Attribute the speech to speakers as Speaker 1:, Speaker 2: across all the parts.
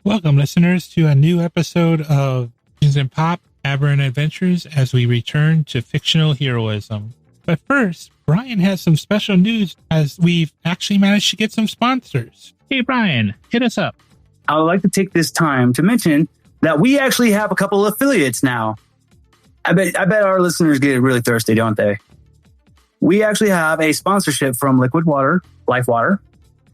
Speaker 1: Welcome, listeners, to a new episode of Dungeons and Pop Aberrant Adventures as we return to fictional heroism. But first, Brian has some special news as we've actually managed to get some sponsors. Hey, Brian, hit us up.
Speaker 2: I would like to take this time to mention that we actually have a couple of affiliates now. I bet our listeners get really thirsty, don't they? We actually have a sponsorship from Liquid Water, Life Water,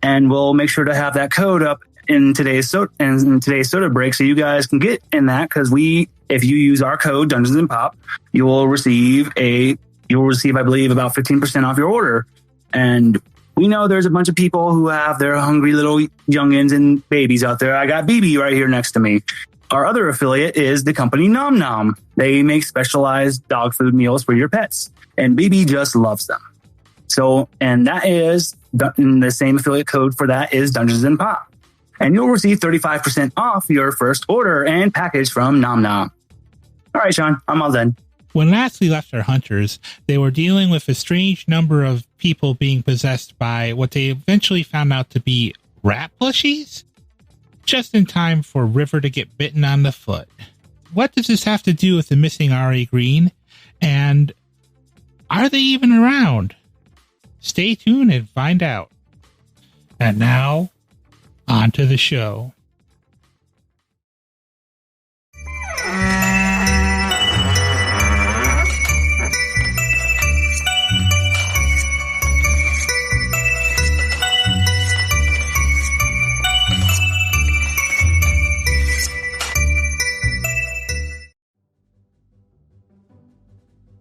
Speaker 2: and we'll make sure to have that code up in today's soda break, so you guys can get in that. Because if you use our code Dungeons and Pop, you will receive, I believe, about 15% off your order. And we know there's a bunch of people who have their hungry little youngins and babies out there. I got BB right here next to me. Our other affiliate is the company Nom Nom. They make specialized dog food meals for your pets, and BB just loves them. So, and that is the same affiliate code for that is Dungeons and Pop. And you'll receive 35% off your first order and package from Nom Nom. All right, Sean, I'm all done.
Speaker 1: When last we left our hunters, they were dealing with a strange number of people being possessed by what they eventually found out to be rat plushies, just in time for River to get bitten on the foot. What does this have to do with the missing Ari Green? And are they even around? Stay tuned and find out. And now, on to the show.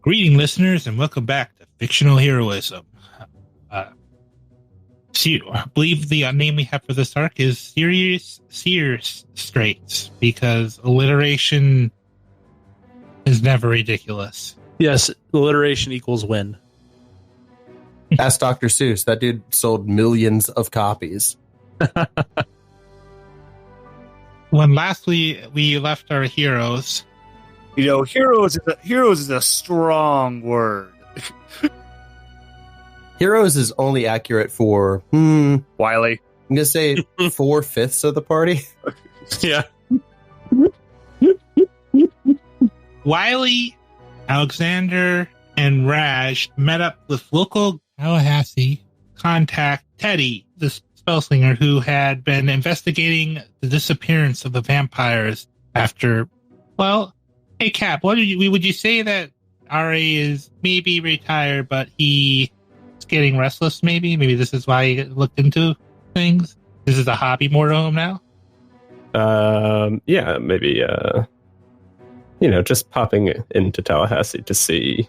Speaker 1: Greeting, listeners, and welcome back to Fictional Heroism. I believe the name we have for this arc is Sears Straits, because alliteration is never ridiculous.
Speaker 3: Yes, alliteration equals win.
Speaker 4: Ask Dr. Seuss. That dude sold millions of copies.
Speaker 1: When last we left our heroes...
Speaker 5: You know, heroes is a strong word.
Speaker 4: Heroes is only accurate for
Speaker 5: Wiley.
Speaker 4: I'm gonna say 4/5 of the party.
Speaker 3: Yeah.
Speaker 1: Wiley, Alexander, and Raj met up with local Tallahassee contact Teddy, the spellslinger who had been investigating the disappearance of the vampires after, well, hey Cap, would you say that Ari is maybe retired, but he's getting restless maybe? Maybe this is why he looked into things? This is a hobby more to him now?
Speaker 6: Yeah, maybe, just popping into Tallahassee to see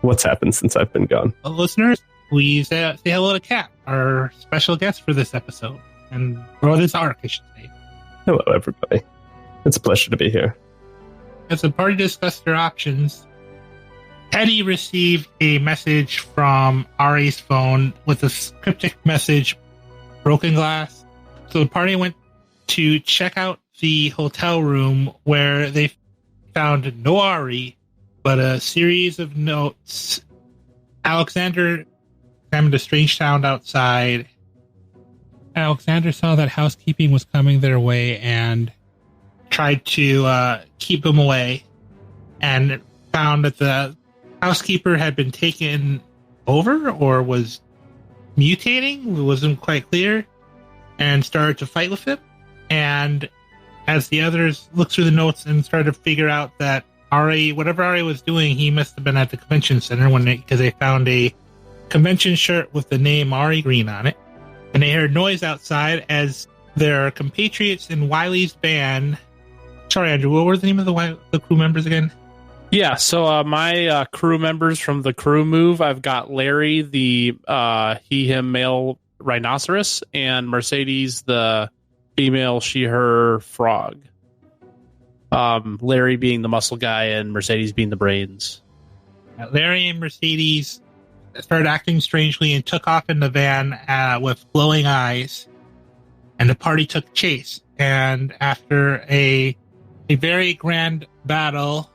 Speaker 6: what's happened since I've been gone.
Speaker 1: Well, listeners, please say hello to Cap, our special guest for this episode, or this arc, I should say.
Speaker 6: Hello, everybody. It's a pleasure to be here.
Speaker 1: As the party discussed their options, Teddy received a message from Ari's phone with a cryptic message, broken glass. So the party went to check out the hotel room where they found no Ari, but a series of notes. Alexander examined a strange sound outside. Alexander saw that housekeeping was coming their way and tried to keep them away, and found that the housekeeper had been taken over or was mutating. It wasn't quite clear, and started to fight with him. And as the others looked through the notes and started to figure out that whatever Ari was doing, he must have been at the convention center because they found a convention shirt with the name Ari Green on it. And they heard noise outside as their compatriots in Wiley's band. Sorry, Andrew, what were the name of the crew members again?
Speaker 3: Yeah, so my crew members from the crew move, I've got Larry, the he/him male rhinoceros, and Mercedes, the female she/her frog. Larry being the muscle guy and Mercedes being the brains.
Speaker 1: Larry and Mercedes started acting strangely and took off in the van with glowing eyes, and the party took chase. And after a very grand battle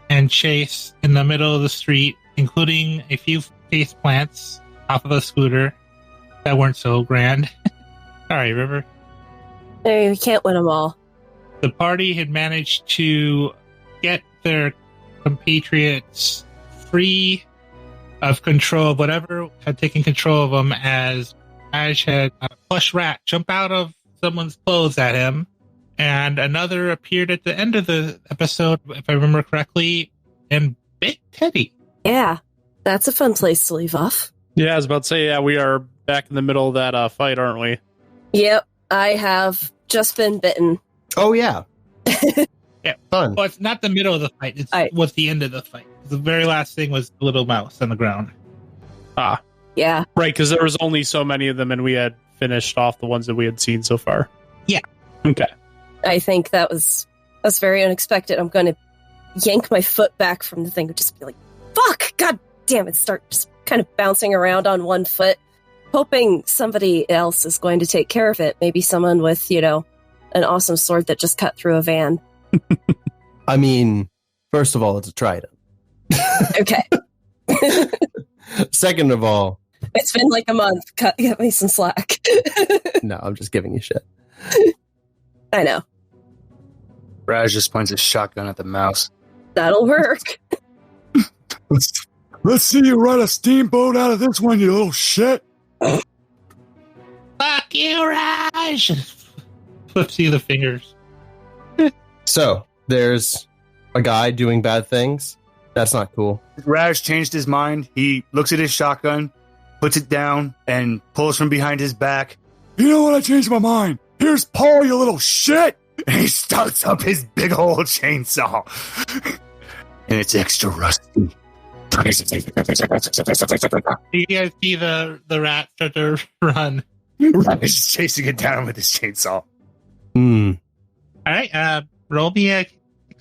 Speaker 1: and chase in the middle of the street, including a few face plants off of a scooter that weren't so grand. Sorry, River.
Speaker 7: Hey, we can't win them all.
Speaker 1: The party had managed to get their compatriots free of control of whatever had taken control of them, as Ash had a plush rat jump out of someone's clothes at him, and another appeared at the end of the episode, if I remember correctly, and bit Teddy.
Speaker 7: Yeah, that's a fun place to leave off.
Speaker 3: Yeah, I was about to say, we are back in the middle of that fight, aren't we?
Speaker 7: Yep, I have just been bitten.
Speaker 4: Oh, yeah.
Speaker 1: Yeah,
Speaker 4: Fun.
Speaker 1: well, it's not the middle of the fight. It's what's the end of the fight. The very last thing was the little mouse on the ground.
Speaker 7: Yeah.
Speaker 3: Right, because there was only so many of them, and we had finished off the ones that we had seen so far.
Speaker 1: Yeah.
Speaker 3: Okay.
Speaker 7: I think that's very unexpected. I'm going to yank my foot back from the thing and just be like, fuck, god damn it, start just kind of bouncing around on one foot, hoping somebody else is going to take care of it. Maybe someone with, an awesome sword that just cut through a van.
Speaker 4: I mean, first of all, it's a trident.
Speaker 7: Okay.
Speaker 4: Second of all,
Speaker 7: it's been like a month. Get me some slack.
Speaker 4: no, I'm just giving you shit.
Speaker 7: I know.
Speaker 2: Raj just points his shotgun at the mouse.
Speaker 7: That'll work.
Speaker 5: Let's see you run a steamboat out of this one, you little shit.
Speaker 1: Fuck you, Raj! Flips you the fingers.
Speaker 4: So, there's a guy doing bad things. That's not cool.
Speaker 2: Raj changed his mind. He looks at his shotgun, puts it down, and pulls from behind his back.
Speaker 5: You know what? I changed my mind. Here's Paul, you little shit.
Speaker 2: And he starts up his big old chainsaw. And it's extra rusty.
Speaker 1: You guys see the rat start to run.
Speaker 2: Raj is chasing it down with his chainsaw.
Speaker 4: Hmm.
Speaker 1: All right, roll me a kick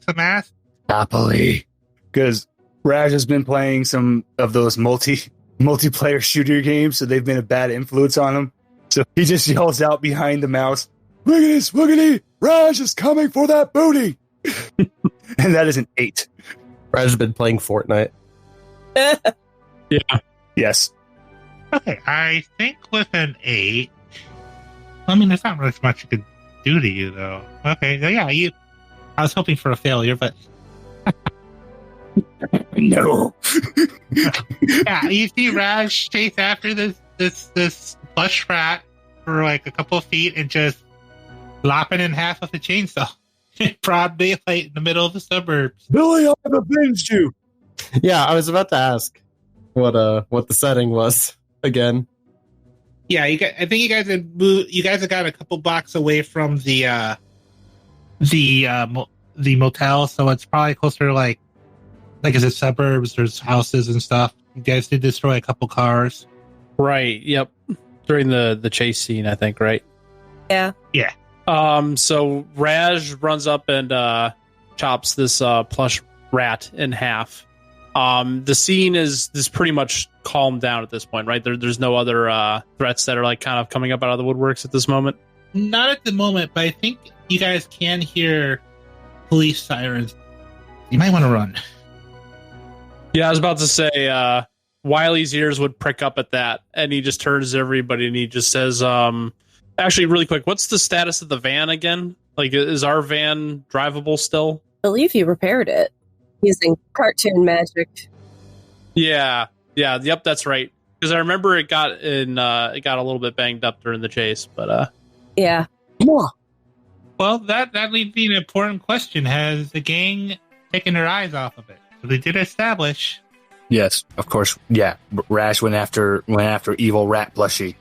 Speaker 1: some ass.
Speaker 2: Happily. Because Raj has been playing some of those multiplayer shooter games, so they've been a bad influence on him. So he just yells out behind the mouse,
Speaker 5: Wiggity, swiggity, Raj is coming for that booty.
Speaker 2: And that is an 8.
Speaker 4: Raj has been playing Fortnite.
Speaker 3: Yeah.
Speaker 2: Yes.
Speaker 1: Okay, I think with an 8, I mean, there's not really much you could do to you, though. Okay, yeah, I was hoping for a failure, but...
Speaker 2: No.
Speaker 1: Yeah, you see Raj chase after this plush rat for like a couple of feet and just lop it in half with a chainsaw. Broad daylight in the middle of the suburbs.
Speaker 5: Billy, I've avenged you.
Speaker 4: Yeah, I was about to ask what the setting was again.
Speaker 1: Yeah, I think you guys had moved. You guys have got a couple blocks away from the motel, so it's probably closer to like is it suburbs? There's houses and stuff. You guys did destroy a couple cars.
Speaker 3: Right. Yep. During the chase scene, I think. Right.
Speaker 7: Yeah.
Speaker 1: Yeah.
Speaker 3: So Raj runs up and chops this plush rat in half. The scene is pretty much calmed down at this point, right? There's no other threats that are like kind of coming up out of the woodworks at this moment.
Speaker 1: Not at the moment, but I think you guys can hear police sirens. You might want to run.
Speaker 3: Yeah, I was about to say, Wiley's ears would prick up at that, and he just turns to everybody and he just says, actually, really quick, what's the status of the van again? Like, is our van drivable still?
Speaker 7: I believe you repaired it using cartoon magic.
Speaker 3: Yeah, yep, that's right. Because I remember it got a little bit banged up during the chase, but
Speaker 7: yeah.
Speaker 1: Well, that leads me to an important question: has the gang taken their eyes off of it? So they did establish.
Speaker 2: Yes, of course. Yeah, Rash went after evil rat plushie.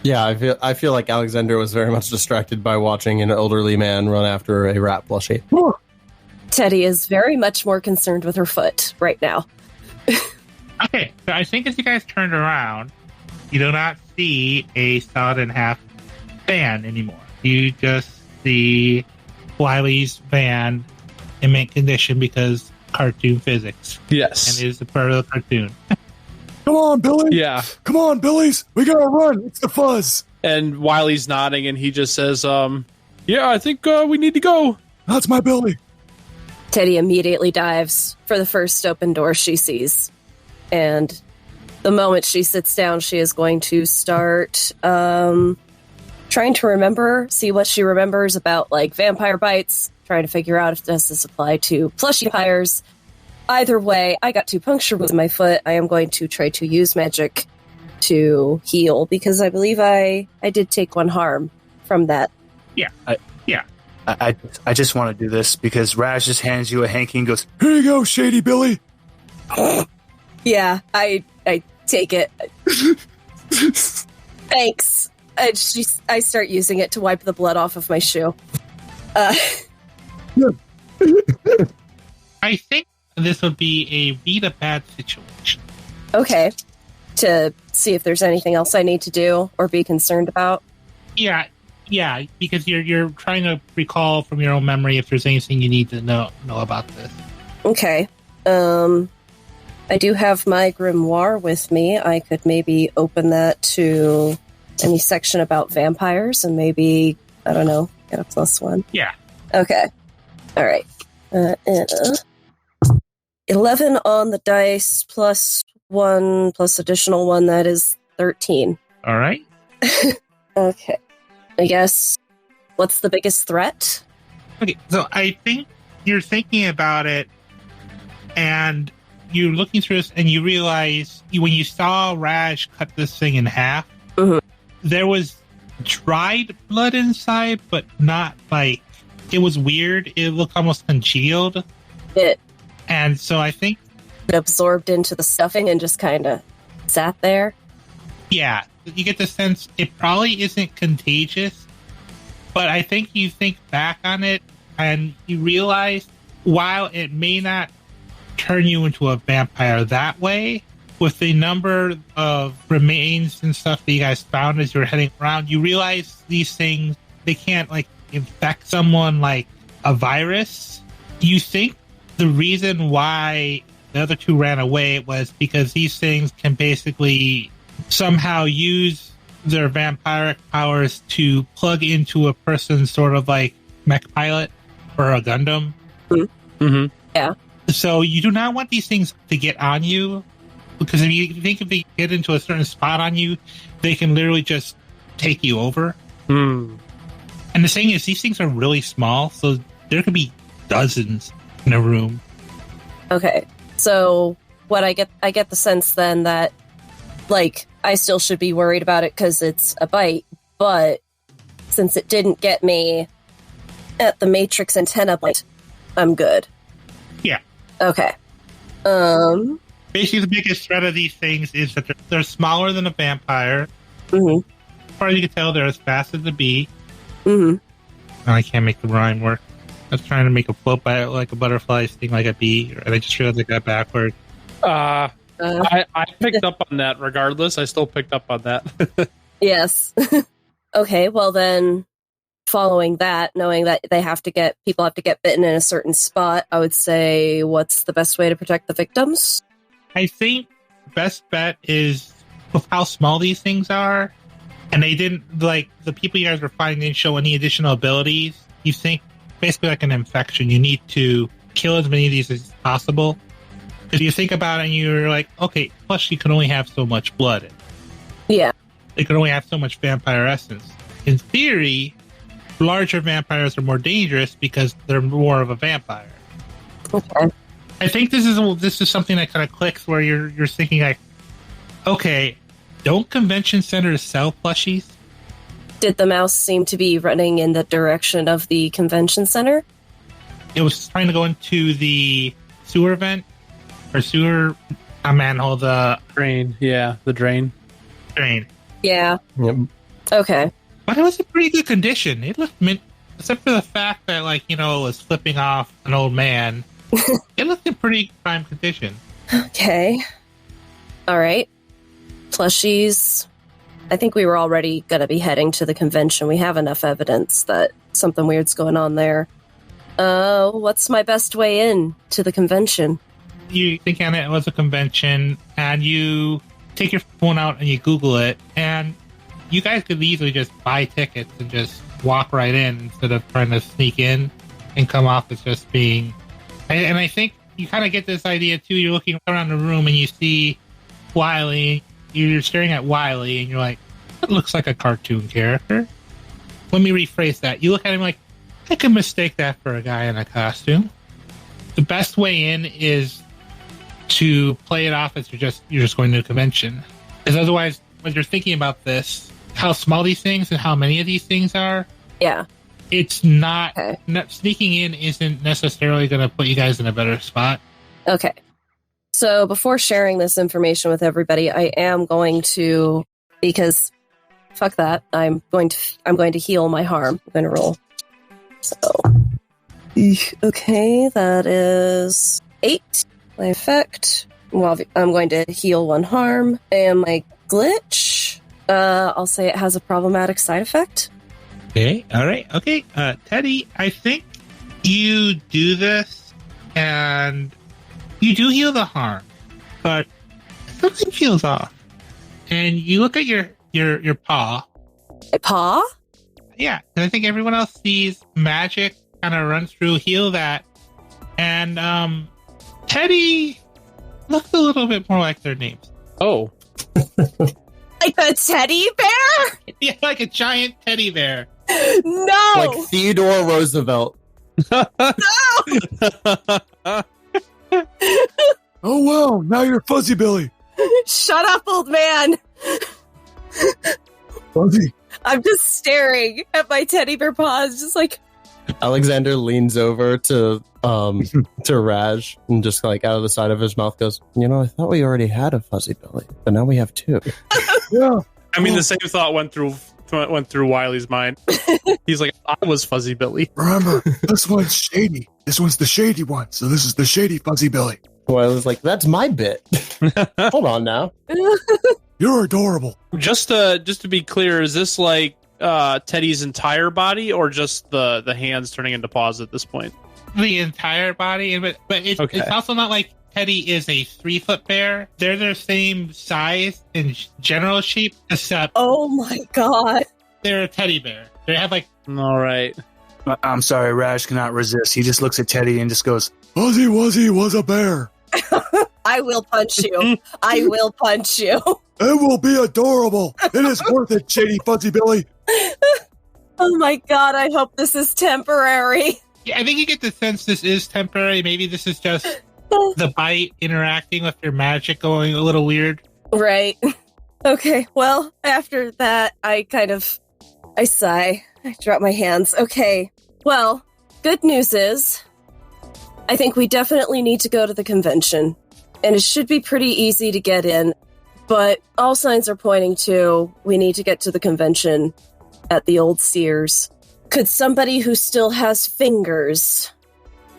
Speaker 4: Yeah, I feel like Alexander was very much distracted by watching an elderly man run after a rat plushie.
Speaker 7: Teddy is very much more concerned with her foot right now.
Speaker 1: Okay, so I think as you guys turned around, you do not see a solid and half van anymore. You just see Wiley's van in mint condition because cartoon physics.
Speaker 3: yes.
Speaker 1: And it is a part of the cartoon.
Speaker 5: Come on, Billy.
Speaker 3: Yeah.
Speaker 5: Come on, Billies. We gotta run. It's the fuzz.
Speaker 3: And Wiley's nodding and he just says, yeah, I think we need to go.
Speaker 5: That's my Billy.
Speaker 7: Teddy immediately dives for the first open door she sees. And the moment she sits down, she is going to start trying to remember, see what she remembers about like vampire bites, trying to figure out if does this apply to plushie vampires. Either way, I got 2 puncture wounds in my foot. I am going to try to use magic to heal because I believe I did take 1 harm from that.
Speaker 5: I just want to do this because Raz just hands you a hanky and goes, "Here you go, Shady Billy."
Speaker 7: Yeah, I take it. Thanks. I start using it to wipe the blood off of my shoe.
Speaker 1: I think this would be a read a bad situation.
Speaker 7: Okay. To see if there's anything else I need to do or be concerned about.
Speaker 1: Yeah, because you're trying to recall from your own memory if there's anything you need to know about this.
Speaker 7: Okay. I do have my grimoire with me. I could maybe open that to any section about vampires and maybe, I don't know, get a +1.
Speaker 1: Yeah.
Speaker 7: Okay. All right. 11 on the dice +1 plus additional 1. That is 13.
Speaker 1: All right.
Speaker 7: Okay. I guess, what's the biggest threat?
Speaker 1: Okay, so I think you're thinking about it, and you're looking through this, and you realize when you saw Raj cut this thing in half, there was dried blood inside, but not like, it was weird. It looked almost congealed. And so I think
Speaker 7: it absorbed into the stuffing and just kind of sat there.
Speaker 1: Yeah, you get the sense it probably isn't contagious, but I think you think back on it and you realize while it may not turn you into a vampire that way, with the number of remains and stuff that you guys found as you were heading around, you realize these things, they can't like infect someone like a virus. You think the reason why the other 2 ran away was because these things can basically somehow use their vampiric powers to plug into a person's sort of like mech pilot or a Gundam.
Speaker 7: Yeah.
Speaker 1: So you do not want these things to get on you, because if you think if they get into a certain spot on you, they can literally just take you over. And the thing is, these things are really small, so there could be dozens in a room.
Speaker 7: Okay. So what I get the sense then that like I still should be worried about it because it's a bite, but since it didn't get me at the Matrix antenna point, I'm good.
Speaker 1: Yeah.
Speaker 7: Okay.
Speaker 1: Basically, the biggest threat of these things is that they're smaller than a vampire.
Speaker 7: Mm-hmm.
Speaker 1: As far as you can tell, they're as fast as a bee.
Speaker 7: Mm-hmm.
Speaker 1: Oh, I can't make the rhyme work. I was trying to make a float by like a butterfly, sting like a bee, and I just realized I got backward.
Speaker 3: I picked up on that regardless. I still picked up on that.
Speaker 7: Yes. Okay, well then, following that, knowing that people have to get bitten in a certain spot, I would say, what's the best way to protect the victims?
Speaker 1: I think best bet is with how small these things are, and they didn't, like, the people you guys were finding didn't show any additional abilities. You think, basically like an infection, you need to kill as many of these as possible. If you think about it and you're like, okay, plus you can only have so much blood.
Speaker 7: Yeah.
Speaker 1: They can only have so much vampire essence. In theory, larger vampires are more dangerous because they're more of a vampire.
Speaker 7: Okay.
Speaker 1: I think this is something that kind of clicks where you're thinking like, okay, don't convention centers sell plushies?
Speaker 7: Did the mouse seem to be running in the direction of the convention center?
Speaker 1: It was trying to go into the sewer vent or sewer manhole, the
Speaker 3: Drain. Yeah, the drain.
Speaker 1: drain.
Speaker 7: Yeah.
Speaker 4: Yep.
Speaker 7: Okay.
Speaker 1: But it was in pretty good condition. It looked mint, except for the fact that, like, you know, it was flipping off an old man. It looked in pretty prime condition.
Speaker 7: Okay. All right. Plushies. I think we were already going to be heading to the convention. We have enough evidence that something weird's going on there. What's my best way in to the convention?
Speaker 1: You think on it was a convention, and you take your phone out and you Google it, and you guys could easily just buy tickets and just walk right in instead of trying to sneak in and come off as just being... And I think you kind of get this idea, too. You're looking around the room and you see Wiley. You're staring at Wiley and you're like, that looks like a cartoon character. let me rephrase that. You look at him like, I could mistake that for a guy in a costume. The best way in is to play it off as you're just going to a convention. Because otherwise, when you're thinking about this, how small these things and how many of these things are,
Speaker 7: Yeah.
Speaker 1: it's not sneaking in isn't necessarily going to put you guys in a better spot.
Speaker 7: Okay. So before sharing this information with everybody, I am going to, because fuck that, I'm going to heal my harm. I'm going to roll. So, okay, that is 8. My effect. Well, I'm going to heal 1 harm, and my glitch. I'll say it has a problematic side effect.
Speaker 1: Okay, all right, okay. Teddy, I think you do this, and you do heal the harm, but something feels off. And you look at your paw.
Speaker 7: My paw?
Speaker 1: Yeah, and I think everyone else sees magic kind of run through, heal that, and Teddy looks a little bit more like their names.
Speaker 3: Oh.
Speaker 7: Like a teddy bear?
Speaker 1: Yeah, like a giant teddy bear.
Speaker 7: No!
Speaker 4: Like Theodore Roosevelt.
Speaker 5: Oh, wow. Now you're Fuzzy Billy.
Speaker 7: Shut up, old man!
Speaker 5: Fuzzy.
Speaker 7: I'm just staring at my teddy bear paws, just like,
Speaker 4: Alexander leans over to Raj and just like out of the side of his mouth goes, I thought we already had a Fuzzy Billy, but now we have 2.
Speaker 5: Yeah.
Speaker 3: I mean, the same thought went through Wiley's mind. He's like, I was Fuzzy Billy.
Speaker 5: Remember, this one's shady. This one's the shady one. So this is the shady Fuzzy Billy.
Speaker 4: Wiley's like, that's my bit. Hold on now.
Speaker 5: You're adorable.
Speaker 3: Just to be clear, is this like Teddy's entire body or just the hands turning into paws at this point?
Speaker 1: The entire body, but it's also not like Teddy is a 3-foot bear. They're their same size in general sheep, except
Speaker 7: oh my god.
Speaker 1: they're a teddy bear. They have like...
Speaker 3: All right.
Speaker 5: I'm sorry, Raj cannot resist. He just looks at Teddy and just goes, Fuzzy Wuzzy was a bear.
Speaker 7: I will punch you. I will punch you.
Speaker 5: It will be adorable. It is worth it, shady Fuzzy Billy.
Speaker 7: Oh my god, I hope this is temporary.
Speaker 1: Yeah, I think you get the sense this is temporary. Maybe this is just the bite interacting with your magic going a little weird.
Speaker 7: Right. Okay, well, after that, I sigh. I drop my hands. Okay, well, good news is, I think we definitely need to go to the convention. And it should be pretty easy to get in. But all signs are pointing to we need to get to the convention at the old Sears. Could somebody who still has fingers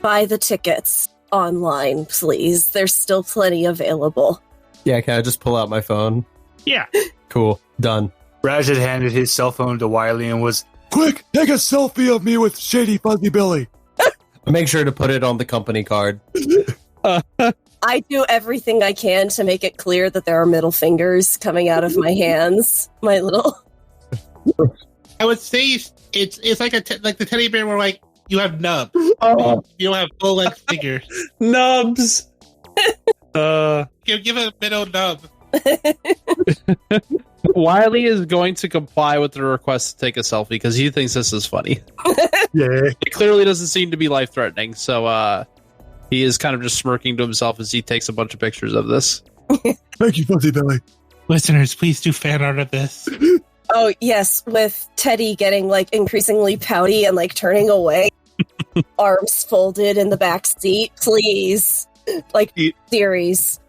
Speaker 7: buy the tickets online, please? There's still plenty available.
Speaker 4: Yeah, can I just pull out my phone?
Speaker 1: Yeah.
Speaker 4: Cool. Done.
Speaker 5: Raj had handed his cell phone to Wiley and was, quick, take a selfie of me with shady Fuzzy Billy.
Speaker 4: Make sure to put it on the company card.
Speaker 7: I do everything I can to make it clear that there are middle fingers coming out of my hands. My little...
Speaker 1: I would say it's like like the teddy bear where like you have nubs. You don't have full length fingers.
Speaker 3: Nubs.
Speaker 1: Give a middle nub.
Speaker 3: Wiley is going to comply with the request to take a selfie because he thinks this is funny.
Speaker 5: Yeah.
Speaker 3: It clearly doesn't seem to be life-threatening, so he is kind of just smirking to himself as he takes a bunch of pictures of this.
Speaker 5: Thank you, Fuzzy Billy.
Speaker 1: Listeners, please do fan art of this.
Speaker 7: Oh, yes, with Teddy getting, like, increasingly pouty and, like, turning away. Arms folded in the back seat, please. Like, series.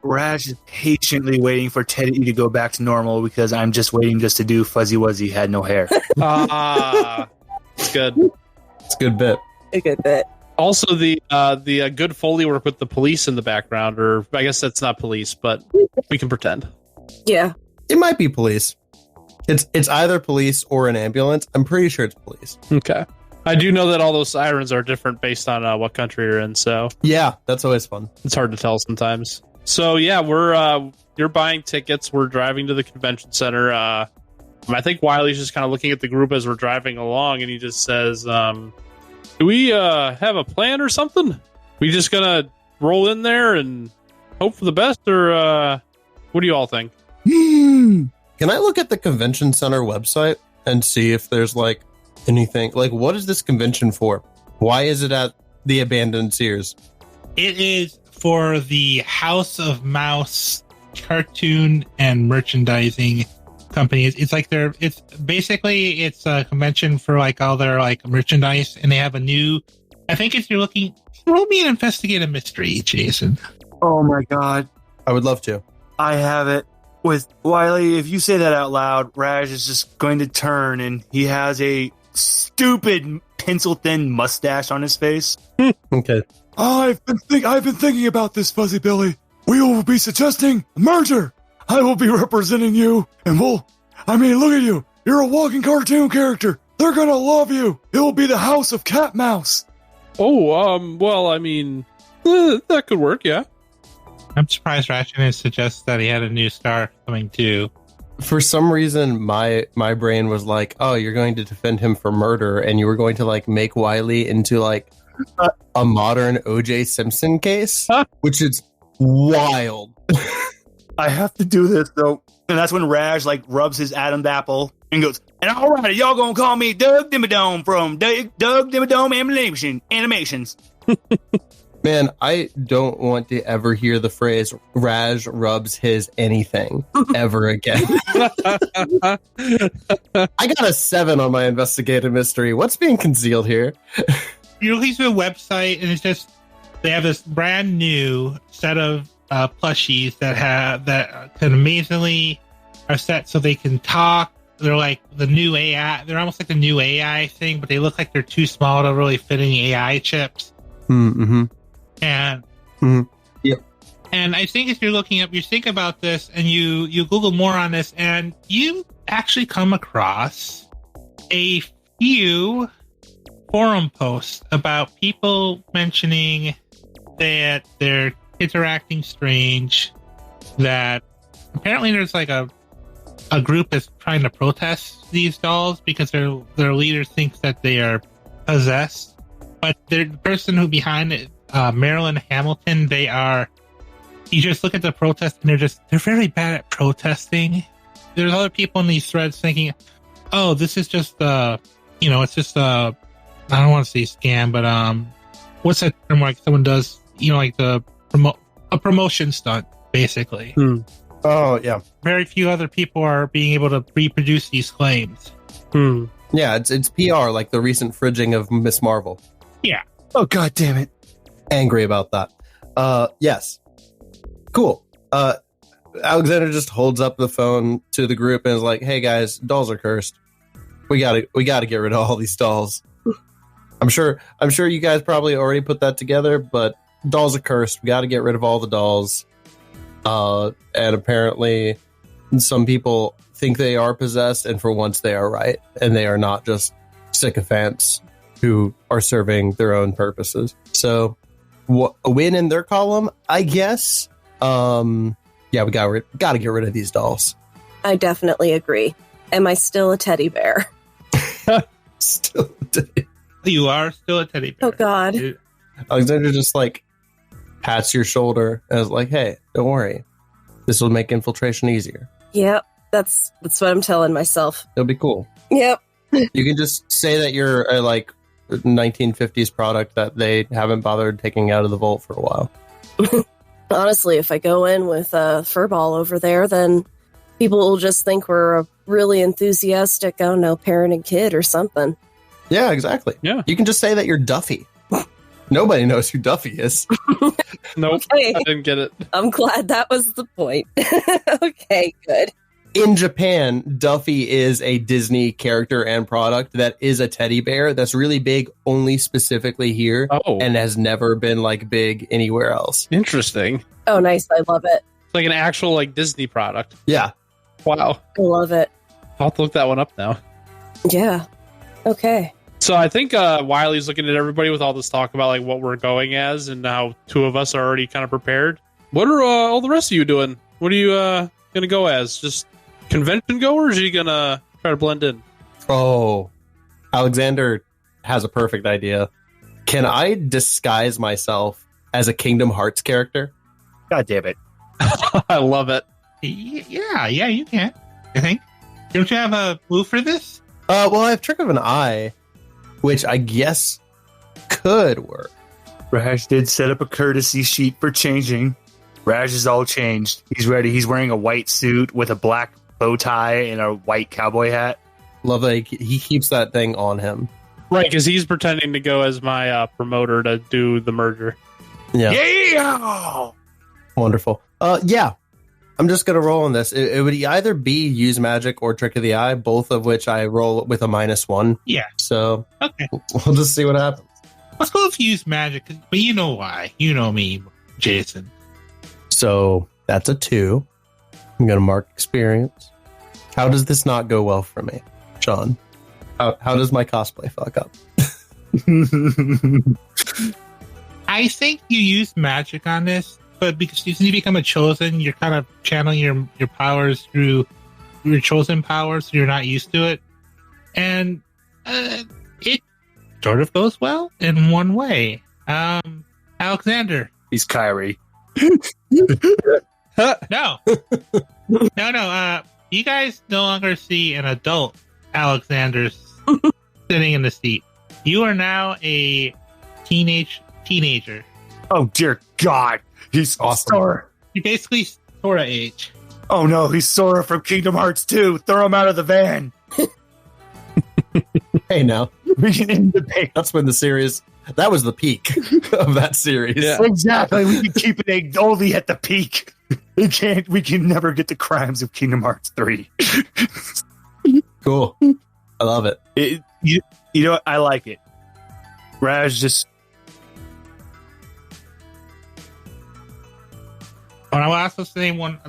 Speaker 5: Raj is patiently waiting for Teddy to go back to normal because I'm just waiting just to do Fuzzy Wuzzy had no hair.
Speaker 3: It's good.
Speaker 4: It's a good bit.
Speaker 7: A good bit.
Speaker 3: Also, the good Foley work with the police in the background, or I guess that's not police, but we can pretend.
Speaker 7: Yeah.
Speaker 4: It might be police. It's either police or an ambulance. I'm pretty sure it's police.
Speaker 3: Okay. I do know that all those sirens are different based on what country you're in, so
Speaker 4: Yeah, that's always fun.
Speaker 3: it's hard to tell sometimes. So yeah, you're buying tickets. We're driving to the convention center. I think Wiley's just kind of looking at the group as we're driving along, and he just says, "Do we have a plan or something? We just gonna roll in there and hope for the best, or what do you all think?"
Speaker 4: Can I look at the convention center website? and see if there's like anything. Like, what is this convention for? Why is it at the abandoned Sears?
Speaker 1: It is for the House of Mouse cartoon and merchandising companies. It's like it's a convention for like all their like merchandise, and they have a new, I think if you're looking, roll me an investigative mystery, Jason.
Speaker 5: Oh my god.
Speaker 4: I would love to.
Speaker 5: I have it. With Wiley, if you say that out loud, Raj is just going to turn and he has a stupid pencil-thin mustache on his face.
Speaker 4: Okay.
Speaker 8: I've been thinking about this, Fuzzy Billy. We will be suggesting a merger. I will be representing you, and look at you. You're a walking cartoon character. They're gonna love you. It will be the House of Cat Mouse.
Speaker 3: Oh, well, I mean, that could work, yeah.
Speaker 1: I'm surprised Raj didn't suggest that he had a new star coming too.
Speaker 4: For some reason, my brain was like, oh, you're going to defend him for murder, and you were going to like make Wiley into like a modern O.J. Simpson case, which is wild.
Speaker 5: I have to do this though, and that's when Raj like rubs his Adam's apple and goes, "And all right, y'all gonna call me Doug Dimmadome from Doug Dimmadome Animations."
Speaker 4: Man, I don't want to ever hear the phrase Raj rubs his anything ever again. I got a 7 on my investigative mystery. What's being concealed here?
Speaker 1: You release a website, and it's just they have this brand new set of plushies that can amazingly are set so they can talk. They're like the new AI. They're almost like the new AI thing, but they look like they're too small to really fit any AI chips.
Speaker 4: Mm-hmm.
Speaker 1: And
Speaker 4: yep.
Speaker 1: And I think if you think about this and you Google more on this, and you actually come across a few forum posts about people mentioning that their kids are acting strange, that apparently there's like a group that's trying to protest these dolls because their leader thinks that they are possessed. But the person who behind it, Marilyn Hamilton, you just look at the protest and they're very bad at protesting. There's other people in these threads thinking, oh, this is just it's just I don't want to say scam, but what's that term like someone does, like a promotion stunt, basically.
Speaker 4: Oh, yeah.
Speaker 1: Very few other people are being able to reproduce these claims.
Speaker 4: Yeah, it's PR, like the recent fridging of Miss Marvel.
Speaker 1: Yeah.
Speaker 5: Oh, god damn it.
Speaker 4: Angry about that. Yes. Cool. Alexander just holds up the phone to the group and is like, hey guys, dolls are cursed. We gotta get rid of all these dolls. I'm sure you guys probably already put that together, but dolls are cursed. We gotta get rid of all the dolls. And apparently some people think they are possessed, and for once they are right, and they are not just sycophants who are serving their own purposes. So a win in their column, I guess. Yeah, we gotta get rid of these dolls.
Speaker 7: I definitely agree. Am I still a teddy bear?
Speaker 4: Still a teddy bear.
Speaker 1: You are still a teddy bear.
Speaker 7: Oh god.
Speaker 4: Alexander just like pats your shoulder and is like, hey, don't worry, this will make infiltration easier.
Speaker 7: Yep, that's what I'm telling myself.
Speaker 4: It'll be cool.
Speaker 7: Yep.
Speaker 4: You can just say that you're a like 1950s product that they haven't bothered taking out of the vault for a while.
Speaker 7: Honestly, if I go in with a furball over there, then people will just think we're a really enthusiastic, I don't know, parent and kid or something.
Speaker 4: Yeah, exactly.
Speaker 3: Yeah.
Speaker 4: You can just say that you're Duffy. Nobody knows who Duffy is.
Speaker 3: Nope.
Speaker 7: Okay.
Speaker 3: I didn't get it.
Speaker 7: I'm glad that was the point. Okay, good.
Speaker 4: In Japan, Duffy is a Disney character and product that is a teddy bear that's really big only specifically here and has never been like big anywhere else.
Speaker 3: Interesting.
Speaker 7: Oh, nice. I love it.
Speaker 3: It's like an actual like Disney product.
Speaker 4: Yeah.
Speaker 3: Wow.
Speaker 7: I love it.
Speaker 3: I'll have to look that one up now.
Speaker 7: Yeah. Okay.
Speaker 3: So I think Wiley's looking at everybody with all this talk about like what we're going as and how 2 of us are already kind of prepared. What are all the rest of you doing? What are you going to go as? Just convention goers? Or are you going to try to blend in?
Speaker 4: Oh, Alexander has a perfect idea. Can I disguise myself as a Kingdom Hearts character?
Speaker 5: God damn it.
Speaker 3: I love it.
Speaker 1: Yeah, you can. I think. Don't you have a move for this?
Speaker 4: Well, I have Trick of an Eye, which I guess could work.
Speaker 5: Raj did set up a courtesy sheet for changing. Raj is all changed. He's ready. He's wearing a white suit with a black bow tie and a white cowboy hat.
Speaker 4: Love that he keeps that thing on him.
Speaker 3: Right, because he's pretending to go as my promoter to do the merger.
Speaker 4: Yeah.
Speaker 5: Yeah!
Speaker 4: Wonderful. Yeah. I'm just going to roll on this. It would either be Use Magic or Trick of the Eye, both of which I roll with a -1.
Speaker 1: Yeah.
Speaker 4: So
Speaker 1: Okay.
Speaker 4: we'll just see what happens.
Speaker 1: Let's go with Use Magic, but you know why. You know me, Jason.
Speaker 4: So that's a 2. I'm going to mark experience. How does this not go well for me, Sean? How does my cosplay fuck up?
Speaker 1: I think you use magic on this, but because you become a chosen, you're kind of channeling your powers through your chosen powers, so you're not used to it. And it sort of goes well in one way. Alexander.
Speaker 5: He's Kyrie.
Speaker 1: No. No. You guys no longer see an adult Alexander sitting in the seat. You are now a teenager.
Speaker 5: Oh, dear God. He's
Speaker 4: Awesome.
Speaker 5: Sora.
Speaker 1: You're basically Sora age.
Speaker 5: Oh, no. He's Sora from Kingdom Hearts 2. Throw him out of the van.
Speaker 4: Hey, now.
Speaker 5: We can end the debate.
Speaker 4: That's when the series... That was the peak of that series.
Speaker 3: Yeah.
Speaker 5: Exactly. We can keep it a oldie at the peak. We can never get the crimes of Kingdom Hearts 3.
Speaker 4: Cool. I love it.
Speaker 5: You know what? I like it. Raj just...
Speaker 1: And I will also say one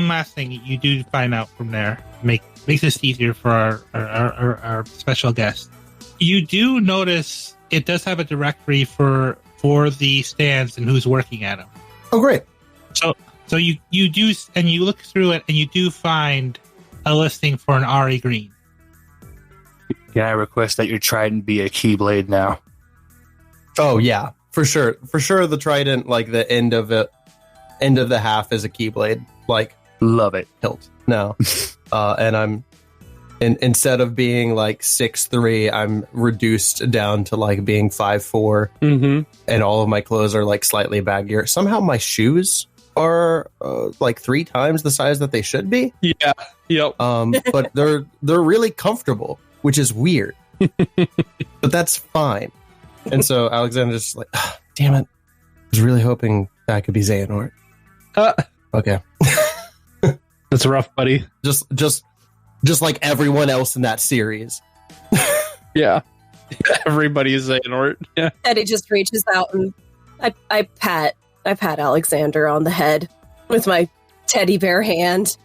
Speaker 1: last thing you do find out from there. Makes this easier for our special guest. You do notice it does have a directory for the stands and who's working at them.
Speaker 4: Oh, great.
Speaker 1: So you do, and you look through it, and you do find a listing for an Ari Green.
Speaker 5: Can I request that your trident be a keyblade now?
Speaker 4: Oh, yeah. For sure. For sure, the trident, like the end of the half is a keyblade. Like,
Speaker 5: love it.
Speaker 4: Hilt. No. And I'm... instead of being like 6'3", I'm reduced down to like being 5'4", and all of my clothes are like slightly baggier. Somehow my shoes are like 3 times the size that they should be.
Speaker 3: Yeah. Yep.
Speaker 4: But they're really comfortable, which is weird. But that's fine. And so Alexander's just like, damn it! I was really hoping that could be Xehanort. Okay.
Speaker 3: That's rough, buddy.
Speaker 4: Just like everyone else in that series.
Speaker 3: Yeah. Everybody is Xehanort. Yeah.
Speaker 7: Eddie just reaches out and I pat Alexander on the head with my teddy bear hand.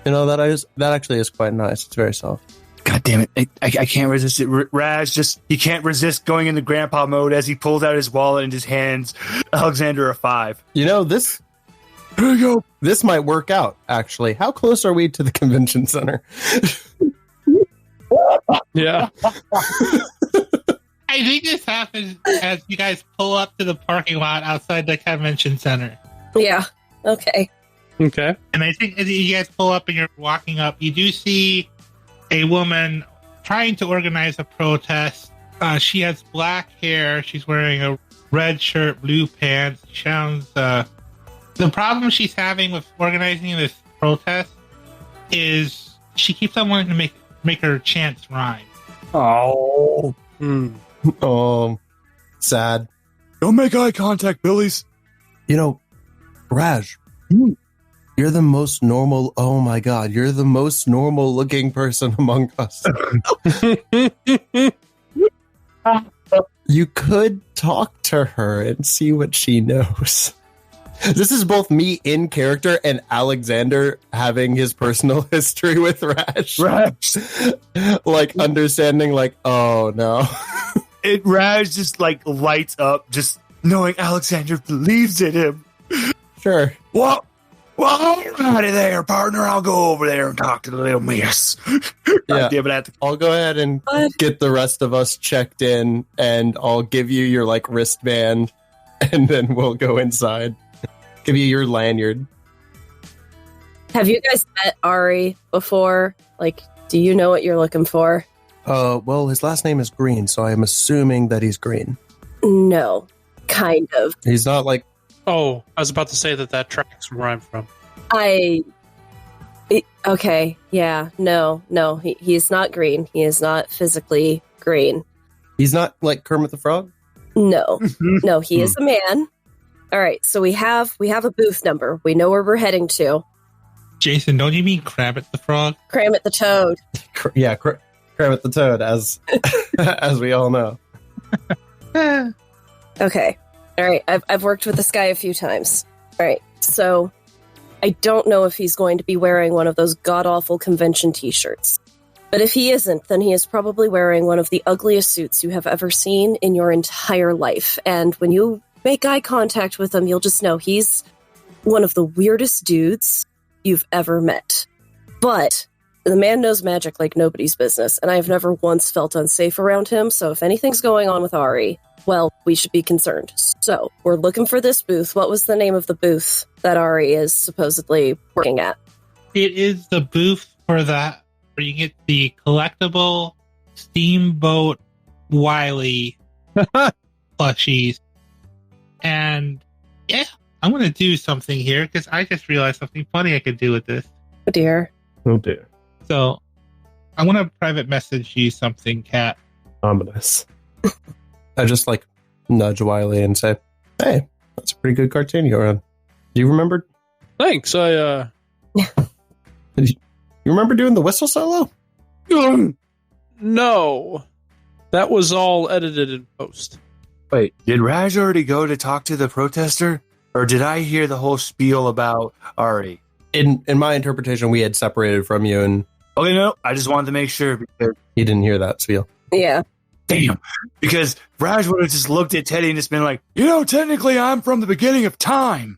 Speaker 4: You know, that actually is quite nice. It's very soft.
Speaker 5: God damn it. I can't resist it. Raz he can't resist going into grandpa mode as he pulls out his wallet and just hands Alexander a 5.
Speaker 4: You know, this
Speaker 8: Here you go.
Speaker 4: This might work out, actually. How close are we to the convention center?
Speaker 3: Yeah.
Speaker 1: I think this happens as you guys pull up to the parking lot outside the convention center.
Speaker 7: Yeah. Okay.
Speaker 3: Okay.
Speaker 1: And I think as you guys pull up and you're walking up, you do see a woman trying to organize a protest. She has black hair. She's wearing a red shirt, blue pants. She sounds... the problem she's having with organizing this protest is she keeps on wanting to make her chants rhyme.
Speaker 5: Oh.
Speaker 4: Oh, sad.
Speaker 8: Don't make eye contact, Billies.
Speaker 4: You know, Raj, you're the most normal. Oh my God, you're the most normal looking person among us. You could talk to her and see what she knows. This is both me in character and Alexander having his personal history with Raj. Like understanding, like, oh no.
Speaker 5: Raj just like lights up, just knowing Alexander believes in him.
Speaker 4: Sure.
Speaker 5: Well, alrighty there, partner. I'll go over there and talk to the little miss.
Speaker 4: Yeah.
Speaker 5: Damn it,
Speaker 4: I'll go ahead and get the rest of us checked in, and I'll give you your like wristband, and then we'll go inside. Give you your lanyard.
Speaker 7: Have you guys met Ari before? Like, Do you know what you're looking for?
Speaker 4: Well, his last name is Green, so I'm assuming that he's green.
Speaker 7: No, kind of.
Speaker 4: He's not like...
Speaker 3: Oh, I was about to say that tracks from where I'm from.
Speaker 7: Okay, yeah, no, he is not green. He is not physically green.
Speaker 4: He's not like Kermit the Frog?
Speaker 7: No, no, he is a man. All right, so we have a booth number. We know where we're heading to.
Speaker 1: Jason, don't you mean Krabbit the Frog?
Speaker 7: Kramit the Toad.
Speaker 4: Yeah, Kermit the Toad, as as we all know.
Speaker 7: Okay. All right. I've worked with this guy a few times. All right. So I don't know if he's going to be wearing one of those god-awful convention t-shirts. But if he isn't, then he is probably wearing one of the ugliest suits you have ever seen in your entire life. And when you make eye contact with him, you'll just know he's one of the weirdest dudes you've ever met. But the man knows magic like nobody's business, and I've never once felt unsafe around him, so if anything's going on with Ari, well, we should be concerned. So, we're looking for this booth. What was the name of the booth that Ari is supposedly working at?
Speaker 1: It is the booth for that, where you get the collectible Steamboat Wiley plushies. And, yeah, I'm going to do something here, because I just realized something funny I could do with this.
Speaker 7: Oh, dear.
Speaker 6: Oh dear.
Speaker 1: So, I want to private message you something, Kat.
Speaker 6: Ominous.
Speaker 4: I just like nudge Wiley and say, "Hey, that's a pretty good cartoon you're on. Do you remember?
Speaker 3: Thanks.
Speaker 4: You remember doing the whistle solo?"
Speaker 3: No. That was all edited in post.
Speaker 5: Wait, did Raj already go to talk to the protester? Or did I hear the whole spiel about Ari?
Speaker 4: In my interpretation, we had separated from you, and
Speaker 5: Okay, no, I just wanted to make sure because
Speaker 4: he didn't hear that spiel.
Speaker 7: Yeah.
Speaker 5: damn, because Raj would have just looked at Teddy and just been like, technically I'm from the beginning of time.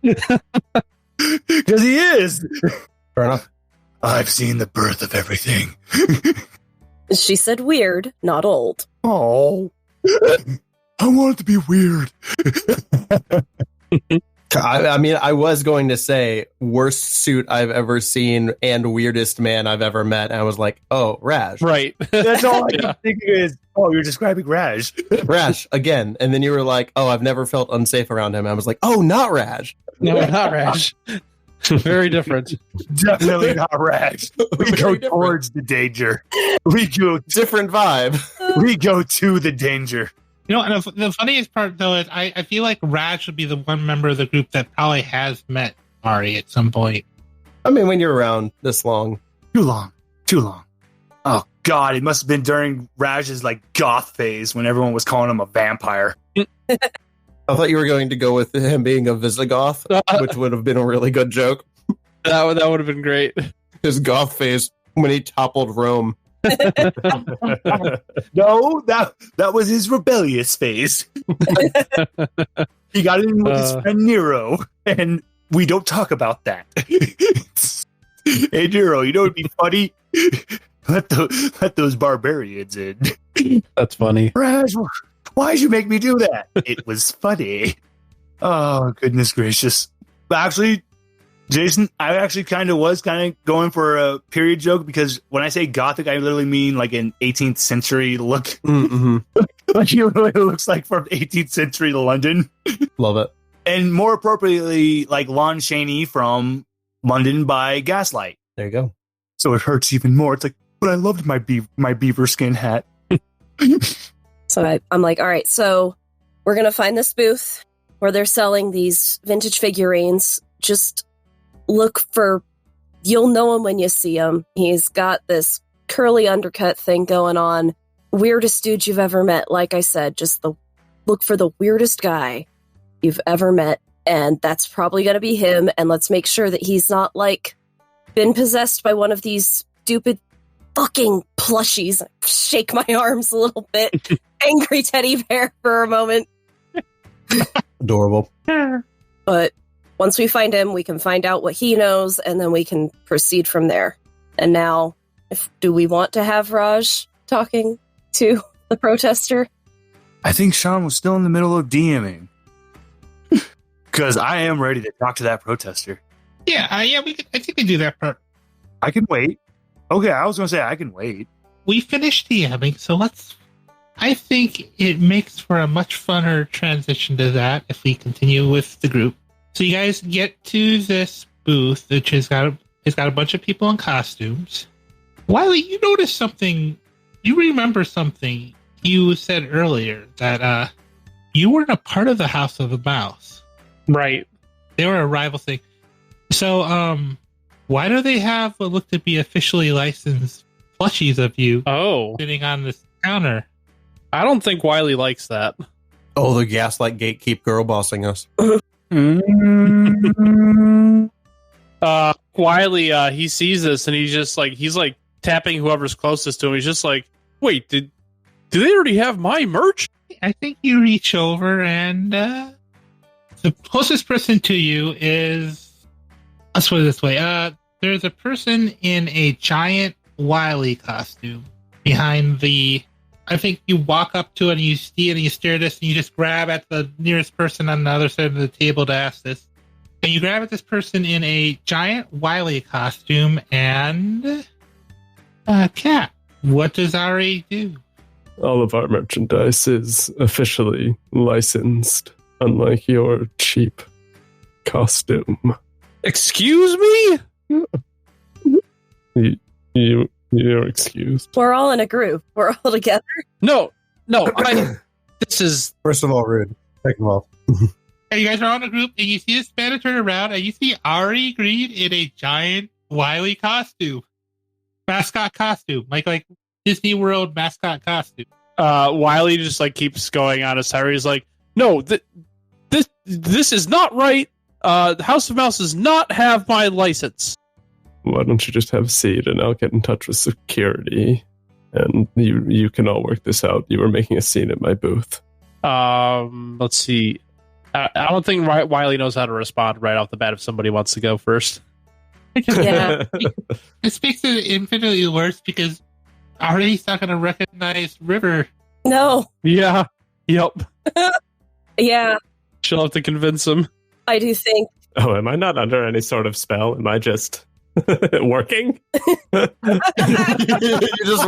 Speaker 5: Because he is.
Speaker 4: Fair enough.
Speaker 5: I've seen the birth of everything.
Speaker 7: She said weird, not old.
Speaker 5: Oh. I want it to be weird.
Speaker 4: I mean, I was going to say worst suit I've ever seen and weirdest man I've ever met. And I was like, oh, Raj.
Speaker 3: Right.
Speaker 5: That's all I can think of is, you're describing Raj.
Speaker 4: Raj, again. And then you were like, oh, I've never felt unsafe around him. I was like, oh, not Raj.
Speaker 3: No, not Raj. Very different.
Speaker 5: Definitely not Raj. We go towards the danger. We go
Speaker 4: Different vibe.
Speaker 5: We go to the danger.
Speaker 1: You know, and the funniest part, though, is I feel like Raj would be the one member of the group that probably has met Ari at some point.
Speaker 4: I mean, when you're around this long.
Speaker 5: Too long. Oh, God. It must have been during Raj's, goth phase when everyone was calling him a vampire.
Speaker 4: I thought you were going to go with him being a Visigoth, which would have been a really good joke.
Speaker 3: That would have been great.
Speaker 4: His goth phase when he toppled Rome.
Speaker 5: No, that was his rebellious phase. He got in with his friend Nero, and we don't talk about that. Hey, Nero, it'd be funny? Let those barbarians in.
Speaker 3: That's funny.
Speaker 5: Raj, why'd you make me do that? It was funny. Oh, goodness gracious. Actually, Jason, I actually was going for a period joke because when I say gothic, I literally mean like an 18th century look.
Speaker 4: Mm-hmm.
Speaker 5: Like he literally looks like from 18th century London.
Speaker 4: Love it.
Speaker 5: And more appropriately, like Lon Chaney from London by Gaslight.
Speaker 4: There you go.
Speaker 5: So it hurts even more. It's like, but I loved my beaver skin hat.
Speaker 7: So I'm like, all right, so we're going to find this booth where they're selling these vintage figurines. Just look for, you'll know him when you see him. He's got this curly undercut thing going on. Weirdest dude you've ever met. Like I said, just look for the weirdest guy you've ever met. And that's probably going to be him. And let's make sure that he's not been possessed by one of these stupid fucking plushies. Shake my arms a little bit. Angry teddy bear for a moment.
Speaker 4: Adorable.
Speaker 7: But once we find him, we can find out what he knows, and then we can proceed from there. And now, do we want to have Raj talking to the protester?
Speaker 5: I think Sean was still in the middle of DMing. Because I am ready to talk to that protester.
Speaker 1: Yeah, I think we do that part.
Speaker 5: I can wait. Okay, I was going to say I can wait.
Speaker 1: We finished DMing, so I think it makes for a much funner transition to that if we continue with the group. So you guys get to this booth, which has got a bunch of people in costumes. Wiley, you notice something. You remember something you said earlier that you weren't a part of the House of the Mouse.
Speaker 3: Right.
Speaker 1: They were a rival thing. So, why do they have what look to be officially licensed plushies of you sitting on this counter?
Speaker 3: I don't think Wiley likes that.
Speaker 4: Oh, the gaslight gatekeep girl bossing us.
Speaker 3: Wiley, he sees this and he's like tapping whoever's closest to him. He's just like, wait, do they already have my merch?
Speaker 1: I think you reach over and the closest person to you is, let's put it this way. There's a person in a giant Wiley costume behind I think you walk up to it and you see it and you stare at this and you just grab at the nearest person on the other side of the table to ask this. And you grab at this person in a giant Wiley costume and Cat, what does Ari do?
Speaker 6: All of our merchandise is officially licensed, unlike your cheap costume.
Speaker 3: Excuse me?
Speaker 6: You're excused.
Speaker 7: We're all in a group. We're all together.
Speaker 3: No. This is...
Speaker 4: First of all, rude. Second of all.
Speaker 1: And you guys are on a group and you see this man turn around and you see Ari Green in a giant Wiley costume. Mascot costume. Like Disney World mascot costume.
Speaker 3: Wiley just like keeps going on his side. He's like, no, this is not right. The House of Mouse does not have my license.
Speaker 6: Why don't you just have a seat and I'll get in touch with security and you can all work this out. You were making a scene at my booth.
Speaker 3: Let's see. I don't think Wiley knows how to respond right off the bat if somebody wants to go first.
Speaker 7: Yeah.
Speaker 1: This makes it infinitely worse because Ari's not going to recognize River.
Speaker 7: No.
Speaker 3: Yeah. Yep.
Speaker 7: Yeah.
Speaker 3: She'll have to convince him.
Speaker 7: I do think.
Speaker 6: Oh, am I not under any sort of spell? Am I just working?
Speaker 4: You just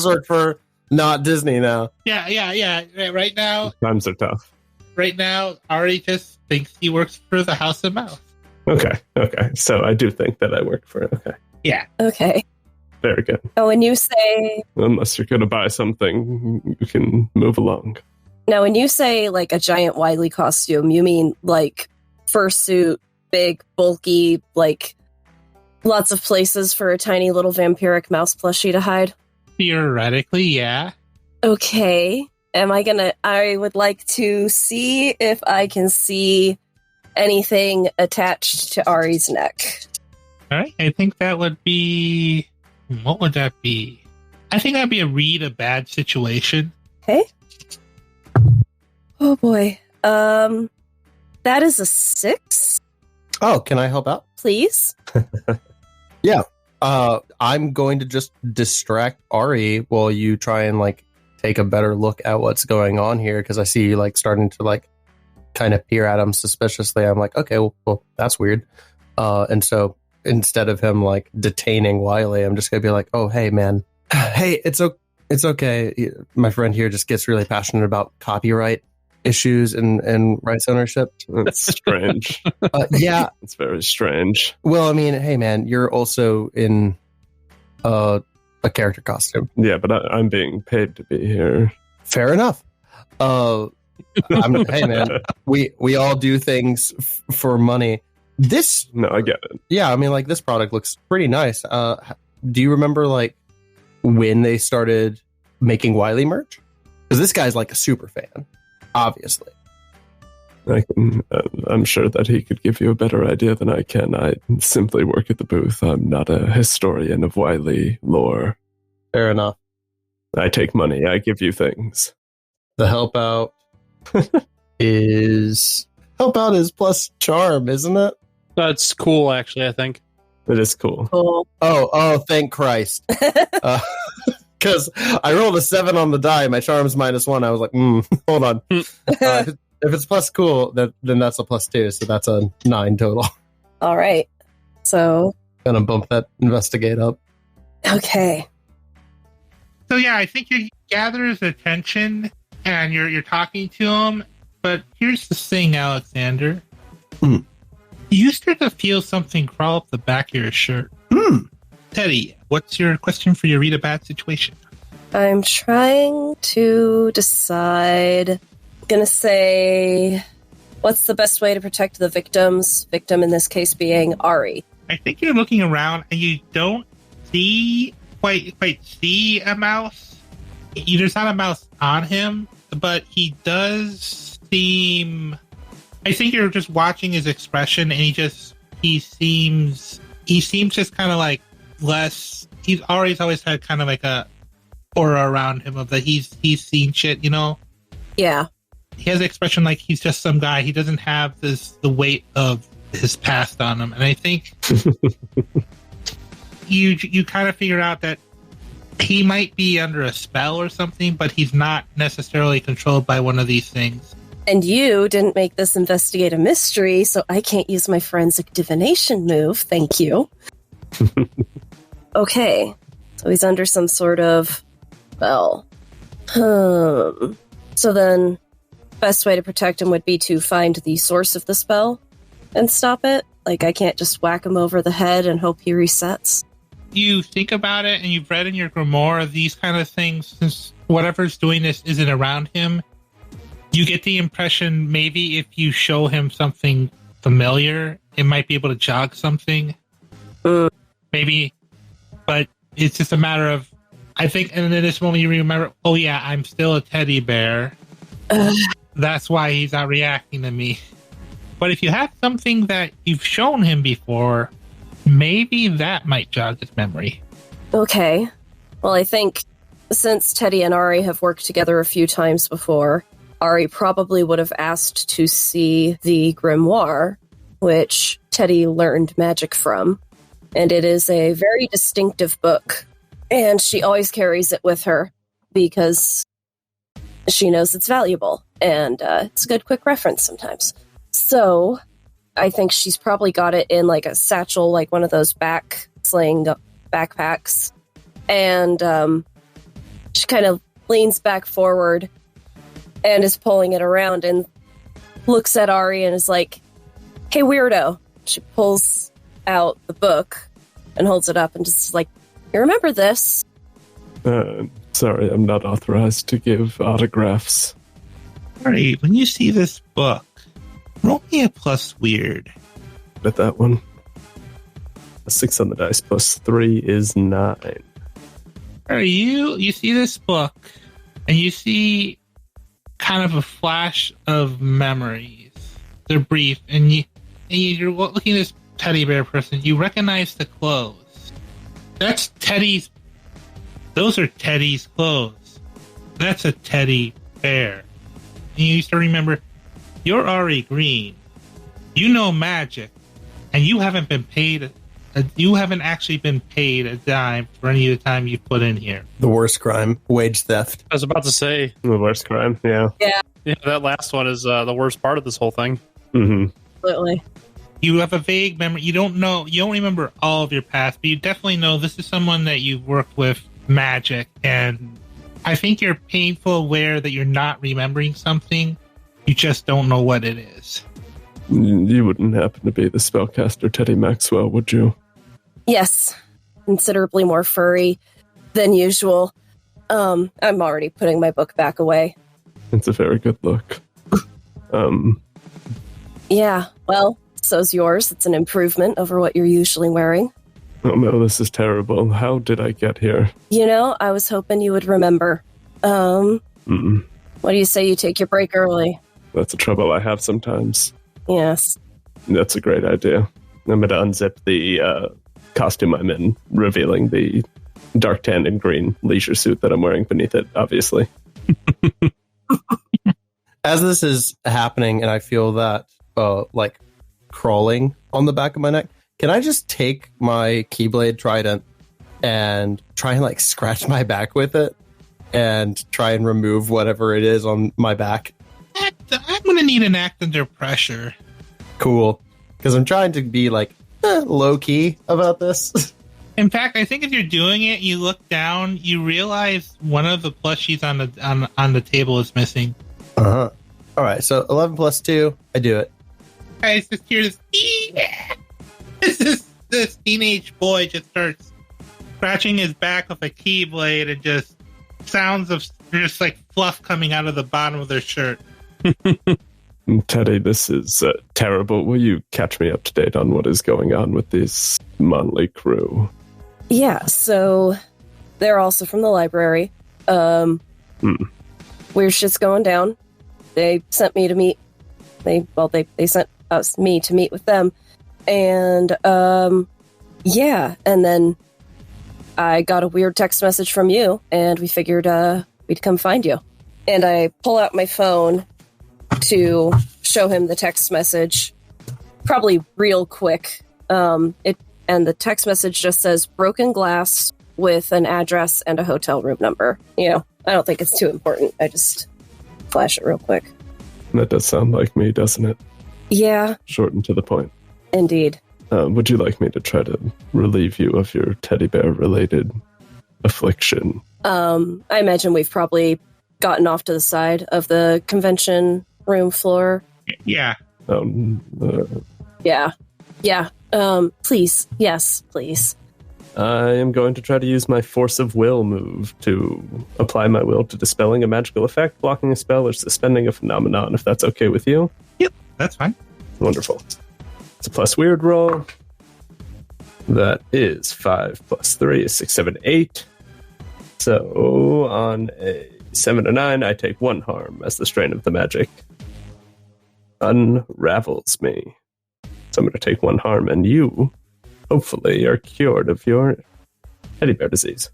Speaker 4: work for not Disney now.
Speaker 1: Yeah. Right now,
Speaker 6: Times are tough.
Speaker 1: Right now, Ari just thinks he works for the House of Mouse.
Speaker 6: Okay. So I do think that I work for it. Okay.
Speaker 1: Yeah.
Speaker 7: Okay.
Speaker 6: Very good.
Speaker 7: Oh, and you say...
Speaker 6: Unless you're going to buy something, you can move along.
Speaker 7: Now, when you say, like, a giant Wiley costume, you mean, like, fursuit, big, bulky, like, lots of places for a tiny little vampiric mouse plushie to hide?
Speaker 1: Theoretically, yeah.
Speaker 7: Okay. I would like to see if I can see anything attached to Ari's neck.
Speaker 1: All right. I think that would be... What would that be? I think that'd be a read a bad situation.
Speaker 7: Okay. Oh boy. That is a 6.
Speaker 4: Oh, can I help out?
Speaker 7: Please.
Speaker 4: Yeah. I'm going to just distract Ari while you try and like take a better look at what's going on here, because I see you like starting to like kind of peer at him suspiciously. I'm like, okay, well that's weird. And so instead of him like detaining Wiley, I'm just gonna be like, oh hey man, hey, it's okay. My friend here just gets really passionate about copyright issues and rights ownership.
Speaker 6: That's strange.
Speaker 4: Yeah,
Speaker 6: it's very strange.
Speaker 4: Well, I mean, hey man, you're also in a character costume.
Speaker 6: Yeah, but I'm being paid to be here.
Speaker 4: Fair enough. Hey man, we all do things for money. No,
Speaker 6: I get it.
Speaker 4: Yeah, I mean, like this product looks pretty nice. Do you remember like when they started making Wiley merch? Because this guy's like a super fan, obviously.
Speaker 6: I'm sure that he could give you a better idea than I can. I simply work at the booth. I'm not a historian of Wiley lore.
Speaker 4: Fair enough.
Speaker 6: I take money. I give you things.
Speaker 4: The help out is plus charm, isn't it?
Speaker 3: That's cool, actually, I think.
Speaker 6: It is cool.
Speaker 7: Cool.
Speaker 4: Oh, thank Christ. Because I rolled a 7 on the die. My charm's -1. I was like, hold on. If it's plus cool, then that's a +2. So that's a 9 total.
Speaker 7: All right. So.
Speaker 4: Gonna bump that investigate up.
Speaker 7: Okay.
Speaker 1: So yeah, I think you gather his attention and you're talking to him. But here's the thing, Alexander. You start to feel something crawl up the back of your shirt. Teddy, what's your question for your read a bad situation?
Speaker 7: I'm trying to decide. I'm gonna say, what's the best way to protect the victims? Victim in this case being Ari.
Speaker 1: I think you're looking around and you don't quite see a mouse. There's not a mouse on him, but he does seem. I think you're just watching his expression, and he seems just kind of like less. He's always had kind of like a aura around him of that he's seen shit, you know.
Speaker 7: Yeah.
Speaker 1: He has an expression like he's just some guy. He doesn't have the weight of his past on him, and I think you kind of figure out that he might be under a spell or something, but he's not necessarily controlled by one of these things.
Speaker 7: And you didn't make this investigate a mystery, so I can't use my forensic divination move. Thank you. Okay. So he's under some sort of spell. So then, best way to protect him would be to find the source of the spell and stop it? Like, I can't just whack him over the head and hope he resets?
Speaker 1: You think about it, and you've read in your grimoire these kind of things, since whatever's doing this isn't around him. You get the impression maybe if you show him something familiar, it might be able to jog something. Maybe. But it's just a matter of, I think, and in this moment you remember, oh yeah, I'm still a teddy bear. That's why he's not reacting to me. But if you have something that you've shown him before, maybe that might jog his memory.
Speaker 7: Okay. Well, I think since Teddy and Ari have worked together a few times before, Ari probably would have asked to see the grimoire, which Teddy learned magic from. And it is a very distinctive book. And she always carries it with her because she knows it's valuable. And it's a good quick reference sometimes. So I think she's probably got it in like a satchel, like one of those sling backpacks. And she kind of leans back forward and is pulling it around and looks at Ari and is like, hey, weirdo. She pulls out the book and holds it up and just like, you remember this?
Speaker 6: Sorry, I'm not authorized to give autographs.
Speaker 1: Ari, when you see this book, roll me a plus weird.
Speaker 6: At that one. A 6 on the dice plus 3 is 9.
Speaker 1: Ari, you see this book and you see kind of a flash of memories. They're brief, and you're looking at this teddy bear person. You recognize the clothes. That's Teddy's. Those are Teddy's clothes. That's a teddy bear. And you used to remember, you're Ari Green. You know magic, and you haven't been paid. You haven't actually been paid a dime for any of the time you put in here.
Speaker 4: The worst crime, wage theft.
Speaker 3: I was about to say
Speaker 6: The worst crime, yeah.
Speaker 3: Yeah, that last one is the worst part of this whole thing.
Speaker 6: Mm-hmm.
Speaker 7: Absolutely.
Speaker 1: You have a vague memory. You don't remember all of your past, but you definitely know this is someone that you've worked with magic, and I think you're painful aware that you're not remembering something. You just don't know what it is.
Speaker 6: You wouldn't happen to be the spellcaster Teddy Maxwell, would you?
Speaker 7: Yes. Considerably more furry than usual. I'm already putting my book back away.
Speaker 6: It's a very good look.
Speaker 7: Yeah, well, so's yours. It's an improvement over what you're usually wearing.
Speaker 6: Oh no, this is terrible. How did I get here?
Speaker 7: You know, I was hoping you would remember. What do you say you take your break early?
Speaker 6: That's a trouble I have sometimes.
Speaker 7: Yes.
Speaker 6: That's a great idea. I'm going to unzip the costume I'm in, revealing the dark tan and green leisure suit that I'm wearing beneath it, obviously.
Speaker 4: As this is happening and I feel that like crawling on the back of my neck, can I just take my Keyblade Trident and try and like scratch my back with it and try and remove whatever it is on my back?
Speaker 1: I'm going to need an act under pressure.
Speaker 4: Cool. Because I'm trying to be like low key about this.
Speaker 1: In fact, I think if you're doing it, you look down, you realize one of the plushies on the table is missing.
Speaker 4: Uh-huh. All right, so 11 plus 2, I do it.
Speaker 1: I just hear this teenage boy just starts scratching his back with a keyblade and just sounds of just like fluff coming out of the bottom of their shirt.
Speaker 6: Teddy, this is terrible. Will you catch me up to date on what is going on with this motley crew?
Speaker 7: Yeah, so they're also from the library. Weird shit's going down. They sent me to meet. They sent me to meet with them, and yeah, and then I got a weird text message from you, and we figured we'd come find you. And I pull out my phone to show him the text message, probably real quick. And the text message just says broken glass with an address and a hotel room number. You know, I don't think it's too important. I just flash it real quick.
Speaker 6: That does sound like me, doesn't it?
Speaker 7: Yeah.
Speaker 6: Short and to the point.
Speaker 7: Indeed.
Speaker 6: Would you like me to try to relieve you of your teddy bear related affliction?
Speaker 7: I imagine we've probably gotten off to the side of the convention room floor.
Speaker 1: Yeah.
Speaker 7: Yeah. Please. Yes, please.
Speaker 6: I am going to try to use my force of will move to apply my will to dispelling a magical effect, blocking a spell, or suspending a phenomenon, if that's okay with you.
Speaker 1: Yep, that's fine.
Speaker 6: Wonderful. It's a plus weird roll. That is 5 plus 3 is 6, 7, 8. So on a 7 or 9, I take 1 harm as the strain of the magic unravels me. So I'm going to take 1 harm, and you, hopefully, are cured of your teddy bear disease.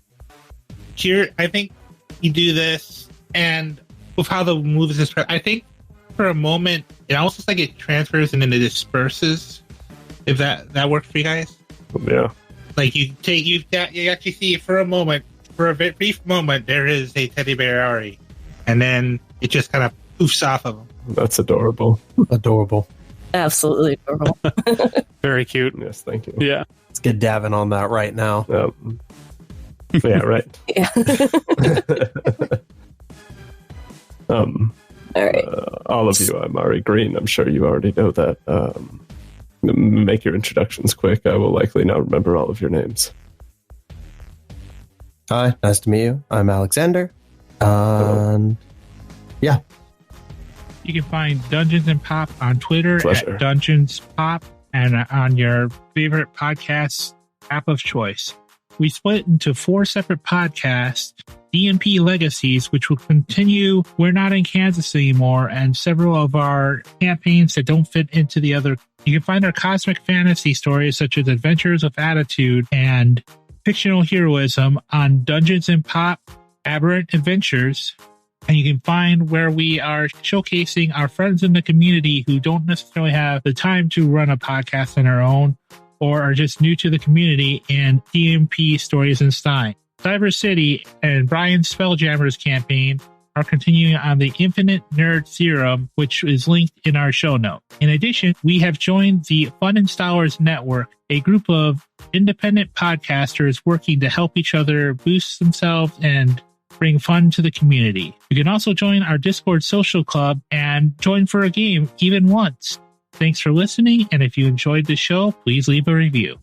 Speaker 1: Here, I think you do this, and with how the move is described, I think for a moment, it almost looks like it transfers and then it disperses. If that works for you guys?
Speaker 6: Yeah.
Speaker 1: Like you actually see for a moment, for a brief moment, there is a teddy bear Ari, and then it just kind of poofs off of him.
Speaker 6: That's adorable.
Speaker 4: Adorable.
Speaker 7: Absolutely adorable.
Speaker 3: Very cute.
Speaker 6: Yes, thank you.
Speaker 3: Yeah.
Speaker 4: Let's get Davin on that right now.
Speaker 6: Yeah, right.
Speaker 7: Yeah. All right.
Speaker 6: All of you, I'm Ari Green. I'm sure you already know that. Make your introductions quick. I will likely not remember all of your names.
Speaker 4: Hi, nice to meet you. I'm Alexander. Yeah.
Speaker 1: You can find Dungeons and Pop on Twitter
Speaker 6: Pleasure.
Speaker 1: at Dungeons Pop and on your favorite podcast app of choice. We split into 4 separate podcasts, DMP Legacies, which will continue We're Not in Kansas Anymore, and several of our campaigns that don't fit into the other. You can find our cosmic fantasy stories such as Adventures of Attitude and Fictional Heroism on Dungeons and Pop Aberrant Adventures. And you can find where we are showcasing our friends in the community who don't necessarily have the time to run a podcast on their own or are just new to the community in DMP Stories and Stein. Cyber City and Brian's Spelljammers campaign are continuing on the Infinite Nerd Serum, which is linked in our show note. In addition, we have joined the Fun Installers Network, a group of independent podcasters working to help each other boost themselves and bring fun to the community. You can also join our Discord social club and join for a game even once. Thanks for listening, and if you enjoyed the show, please leave a review.